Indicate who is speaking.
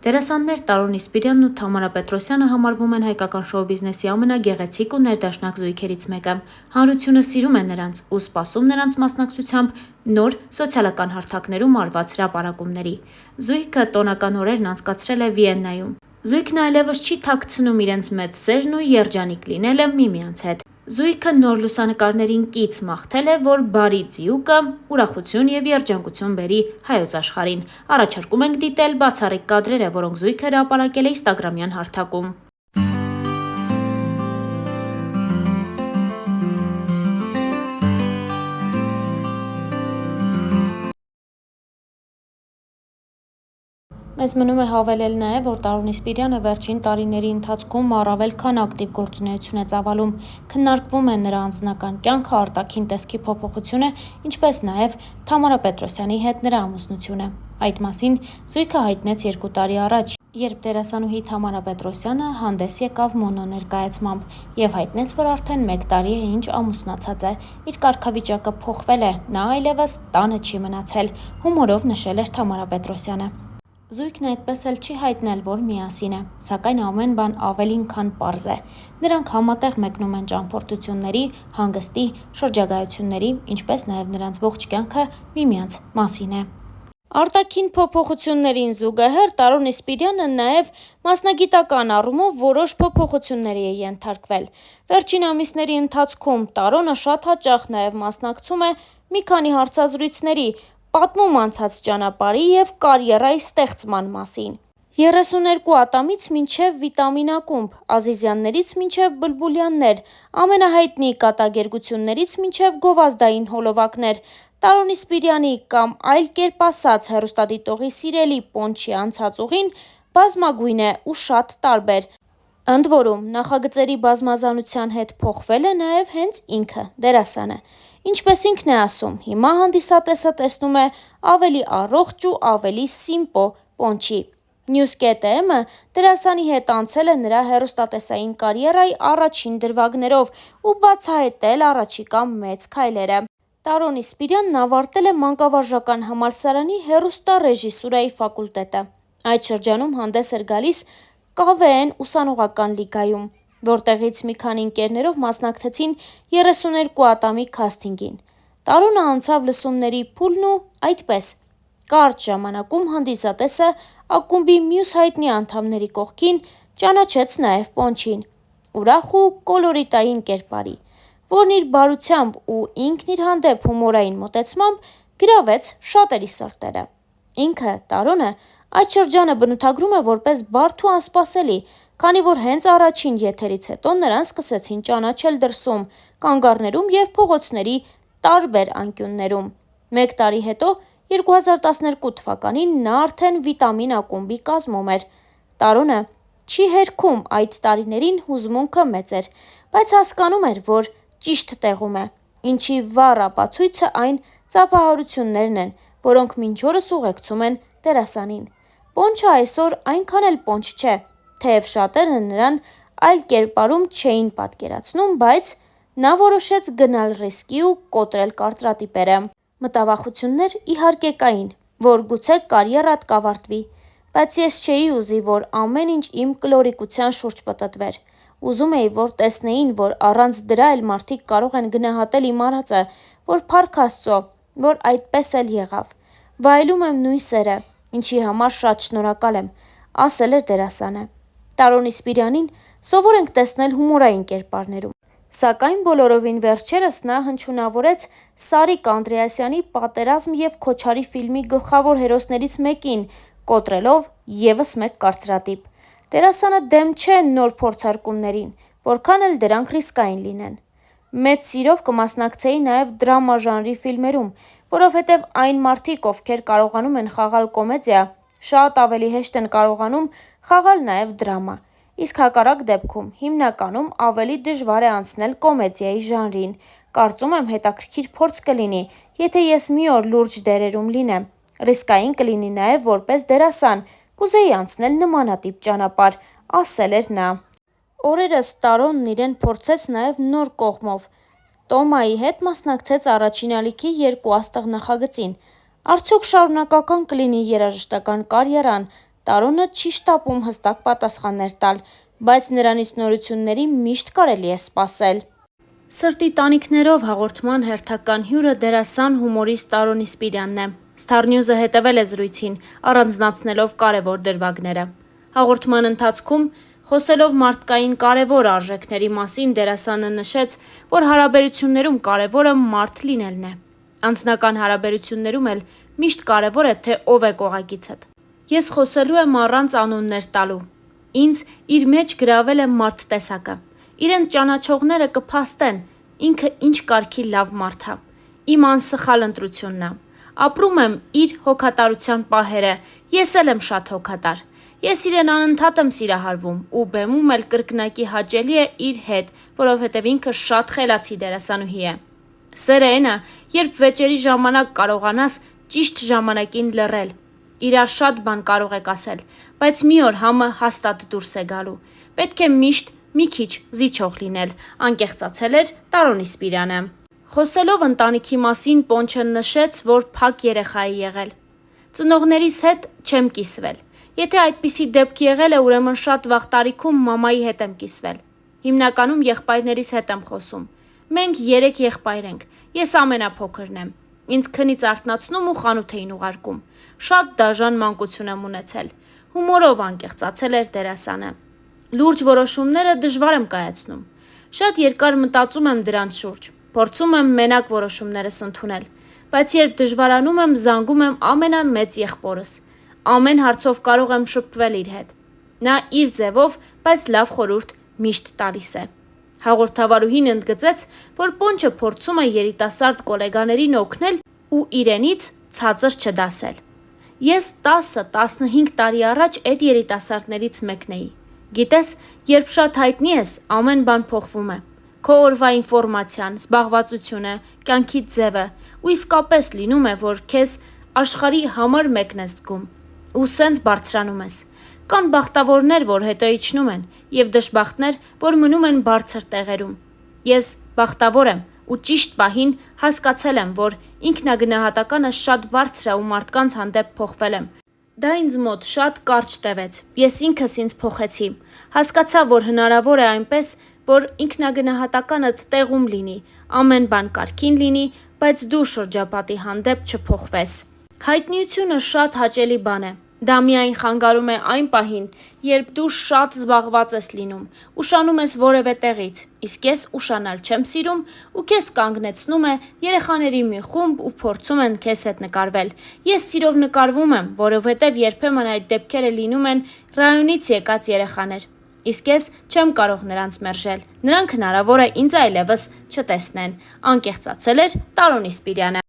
Speaker 1: Դերասաններ Տարոն Իսպիրյանն ու Թամարա Պետրոսյանը համարվում են հայկական շոու բիզնեսի ամենագեղեցիկ ու ներդաշնակ զույգերից մեկը։ Հանրությունը սիրում է նրանց ու սպասում նրանց մասնակցությամբ նոր սոցիալական հարթակներում արված հրապարակումների։ Զույգը տոնական օրերն անցկացրել է Վիեննայում։ Զույգն այլևս չի թաքցնում իրենց մեծ սերն ու երջանիկ լինելը միմյանց հետ։ Զույգը նոր լուսանկարներին կից մաղթել է, որ բարի ձիուկը ուրախություն և երջանկություն բերի հայոց աշխարհին։ Առաջարկում ենք դիտել բացառիկ կադրերը, որոնք զույգը հրապարակել է ինստագրամյան հարթակում։ Մեզ մնում է հավելել նաև, որ Տարոն Իսպիրյանը վերջին տարիների ընթացքում առավել քան ակտիվ գործունեություն է ծավալում։ Քննարկվում է նրա անձնական կյանքը, արտաքին տեսքի փոփոխությունը, ինչպես նաև Թամարա Պետրոսյանի հետ նրա ամուսնությունը։ Այդ մասին զույգը հայտնեց 2 տարի առաջ, երբ դերասանուհի Թամարա Պետրոսյանը հանդես եկավ Մոնո ներկայացմամբ և հայտնեց, որ արդեն 1 տարի է ինչ ամուսնացած է, իր կարգավիճակը փոխվել է, նա այլևս տանը չի մնացել, հումորով նշել էր Թամարա Պետրոսյանը։ Զույգն այդպես էլ չի հայտնել, որ միասին է, սակայն ամեն բան ավելին քան պարզ է։ Նրանք համատեղ մեկնում են ճամփորդությունների, հանգստի, շրջագայությունների, ինչպես նաև նրանց ողջ կյանքը միմյանց մասին է։ Արտաքին փոփոխություններին զուգահեռ Տարոն Իսպիրյանը նաև մասնագիտական առումով որոշ փոփոխությունների է ենթարկվել։ Վերջին ամիսների ընթացքում Տարոնը շատ հաճախ նաև մասնակցում է մի քանի հարցազրույցների, պատմում անցած ճանապարհի և կարիերայի ստեղծման մասին։ 32 ատամից մինչև Վիտամին ակումբ, Ազիզյաններից մինչև Բլբուլյաններ, ամենահայտնի կատակերգություններից մինչև գովազդային հոլովակներ, Տարոն Իսպիրյանի կամ այլ կերպ ասած հեռուստադիտողի սիրելի Պոնչի անցած ուղին բազմագույն է ու շատ տարբեր։ Ընդ որում, նախագծերի բազմազանության հետ փոխվել է նաև հենց ինքը՝ դերասանը։ Ինչպես ինքն է ասում, հիմա հանդիսատեսը տեսնում է ավելի առողջ ու ավելի սիմպո Պոնչի։ News.am-ը դերասանի հետ անցել է նրա հեռուստատեսային կարիերայի առաջին դրվագներով ու բացահայտել առաջիկա մեծ քայլերը։ Տարոն Իսպիրյանն ավարտել է Մանկավարժական համալսարանի հեռուստառեժիսուրայի ֆակուլտետը։ Այդ շրջանում հանդես էր գալիս ԿՎՆ ուսանողական լիգայում, որտեղից մի քանի ընկերներով մասնակցեցին 32 ատամի քասթինգին։ Տարոնը անցավ լսումների փուլն ու այդպես։ Կարճ ժամանակում հանդիսատեսը ակումբի մյուս հայտնի անդամների կողքին ճանաչեց նաև Պոնչին՝ ուրախ ու կոլորիտային կերպարի, որն իր բարությամբ ու ինքն իր հանդեպ հումորային մոտեցմամբ գրավեց շատերի սրտերը։ Ինքը՝ Տարոնը, այդ շրջանը բնութագրում է որպես բարդ ու անսպասելի, քանի որ հենց առաջին եթերից հետո նրան սկսեցին ճանաչել դրսում, կանգառներում և փողոցների տարբեր անկյուններում։ 1 տարի հետո, 2012 թվականին, նա արդեն Վիտամին ակումբի կազմում էր։ Տարոնը չի հերքում այդ տարիներին հուզմունքը մեծ էր, բայց հասկանում էր, որ ճիշտ տեղում է, ինչի վառ ապացույցը այն ծափահարություններն են, որոնք մինչ օրս ուղեկցում են դերասանին։ Պոնչը այսօր այնքան էլ Պոնչ չէ, թեև շատերը նրան այլ կերպարում չէին պատկերացնում, բայց նա որոշեց գնալ ռիսկի ու կոտրել կարծրատիպերը։ Մտավախություններ իհարկե կային, որ գուցե կարիերատ կավարտվի, բայց ես չէի ուզի, որ ամեն ինչ իմ կլորիկության շուրջ պտտվեր։ Ուզում էի, որ տեսնեին, որ առանց դրա էլ մարդիկ կարող են գնահատել իմ արածը, որ փառք Աստծո, որ այդպես էլ եղավ։ Վայելում եմ նույն սերը, ինչի համար շատ շնորհակալ եմ, ասել էր դերասանը։ Տարոն Իսպիրյանին սովոր ենք տեսնել հումորային կերպարներում։ Սակայն բոլորովին վերջերս նա հնչյունավորեց Սարիկ Անդրեասյանի «Պատերազմ և Քոչարի» ֆիլմի գլխավոր հերոսներից մեկին, կոտրելով ևս մեկ կարծրատիպ։ Դերասանը դեմ չէ նոր փորձարկումներին, որքան էլ դրանք ռիսկային լինեն։ Մեծ սիրով կմասնակցեի նաև դրամա ժանրի ֆիլմերում, որովհետև այն մարդիկ, ովքեր կարողանում են խաղալ կոմեդիա, շատ ավելի հեշտ են կարողանում խաղալ նաև դրամա, իսկ հակառակ դեպքում հիմնականում ավելի դժվար է անցնել կոմեդիայի ժանրին։ Կարծում եմ հետաքրքիր փորձ կլինի, եթե ես մի օր լուրջ դերերում լինեմ։ Ռիսկային կլինի նաև որպես դերասան, կուզեի անցնել նմանատիպ ճանապարհ, ասել էր նա։ Օրերս Տարոնն իրեն փորձեց նաև նոր կողմով։ Տոմայի հետ մասնակցեց առաջին ալիքի 2 աստղ նախագծին։ Արդյոք շարունակական կլինի երաժշտական կարիերան, Տարոնը չի շտապում հստակ պատասխաններ տալ, բայց նրանից նորությունների միշտ կարելի է սպասել։ Սրտի տանիքներով հաղորդման հերթական հյուրը դերասան հումորիստ Տարոն Իսպիրյանն է։ Star News-ը հետևել է զրույցին, առանձնացնելով կարևոր դրվագները։ Հաղորդման ընթացքում, խոսելով մարդկային կարևոր արժեքների մասին, դերասանը նշեց, որ հարաբերություններում կարևորը մարդ լինելն է։ Անձնական հարաբերություններում էլ միշտ կարևոր է, թե ով է կողակիցդ։ Ես խոսելու եմ առանց անուններ տալու։ Ինձ իր մեջ գրավել է մարդ տեսակը։ Իրեն ճանաչողները կփաստեն, ինքը ինչ կարգի լավ մարդ է։ Իմ անսխալ ընտրությունն է։ Ապրում եմ իր հոգատարության պահերը, ես էլ եմ շատ հոգատար։ Ես իրեն անընդհատ եմ սիրահարվում ու բեմում էլ կրկնակի հաճելի է իր հետ, որովհետև ինքը շատ խելացի դերասանուհի է։ Սերը էն է, երբ վեճերի ժամանակ կարողանաս ճիշտ ժամանակին լռել։ Իրար շատ բան կարող եք ասել, բայց մի օր համը հաստատ դուրս է գալու։ Պետք է միշտ մի քիչ զիջող լինել, անկեղծացել էր Տարոն Իսպիրյանը։ Խոսելով ընտանիքի մասին, Պոնչը նշեց, որ փակ երեխա է եղել։ Ծնողներիս հետ չեմ կիսվել։ Եթե այդպիսի դեպք եղել է, ուրեմն շատ վաղ տարիքում մամայի հետ եմ կիսվել։ Հիմնականում եղբայրներիս հետ եմ խոսում։ Մենք 3 եղբայր ենք, ես ամենափոքրն եմ։ Ինձ քնից արթնացնում ու խանութ էին ուղարկում։ Շատ դաժան մանկություն եմ ունեցել։ Հումորով անկեղծացել էր դերասանը։ Լուրջ որոշումները դժվար եմ կայացնում։ Շատ երկար մտածում եմ դրանց շուրջ։ Փորձում եմ մենակ որոշումներս ընդունել։ Բայց երբ դժվարանում եմ, զանգում եմ ամենամեծ եղբորս։ Ամեն հարցով կարող եմ շփվել իր հետ։ Նա իր ձևով, բայց լավ խորհուրդ միշտ տալիս է։ Հաղորդավարուհին ընդգծեց, որ Պոնչը փորձում է երիտասարդ գոլեգաներին օգնել ու իրենից ցածր չդասել։ Ես 10-15 տարի առաջ այդ երիտասարդներից մեկն էի։ Գիտես, երբ շատ հայտնի ես, ամեն բան փոխվում է։ Քո օրվա ինֆորմացիան, զբաղվածությունը, կյանքի ձևը, ու իսկապես լինում է, որ քեզ աշխարհի համար մեկն ես զգում, ու սենց բարձրանում ես։ Կան բախտավորներ, որ հետո իջնում են, եւ դժբախտներ, որ մնում են բարձր տեղերում։ Ես բախտավոր եմ ու ճիշտ պահին հասկացել եմ, որ ինքնագնահատականը շատ բարձր է ու մարդկանց հանդեպ փոխվել եմ։ Դա ինձ մոտ շատ կարճ տևեց։ Ես ինքս ինձ փոխեցի։ Հասկացա, որ հնարավոր է այնպես, որ ինքնագնահատականդ տեղում լինի, ամեն բան կարգին լինի, բայց դու շրջապատի հանդեպ չփոխվես։ Հայտնիությունը շատ հաճելի բան է։ Դա միայն խանգարում է այն պահին, երբ դու շատ զբաղված ես լինում, ուշանում ես որևէ տեղից, իսկ ես ուշանալ չեմ սիրում ու քեզ կանգնեցնում է երեխաների մի խումբ ու փորձում են քեզ հետ նկարվել։ Ես սիրով նկարվում եմ, որովհետև երբեմն այդ դեպքերը լինում են ռայոնից եկած երեխաներ, իսկ ես չեմ կարող նրանց մերժել։ Նրանք հնարավոր է ինձ այլևս չտեսնեն, անկեղծացել էր Տարոն Իսպիրյանը։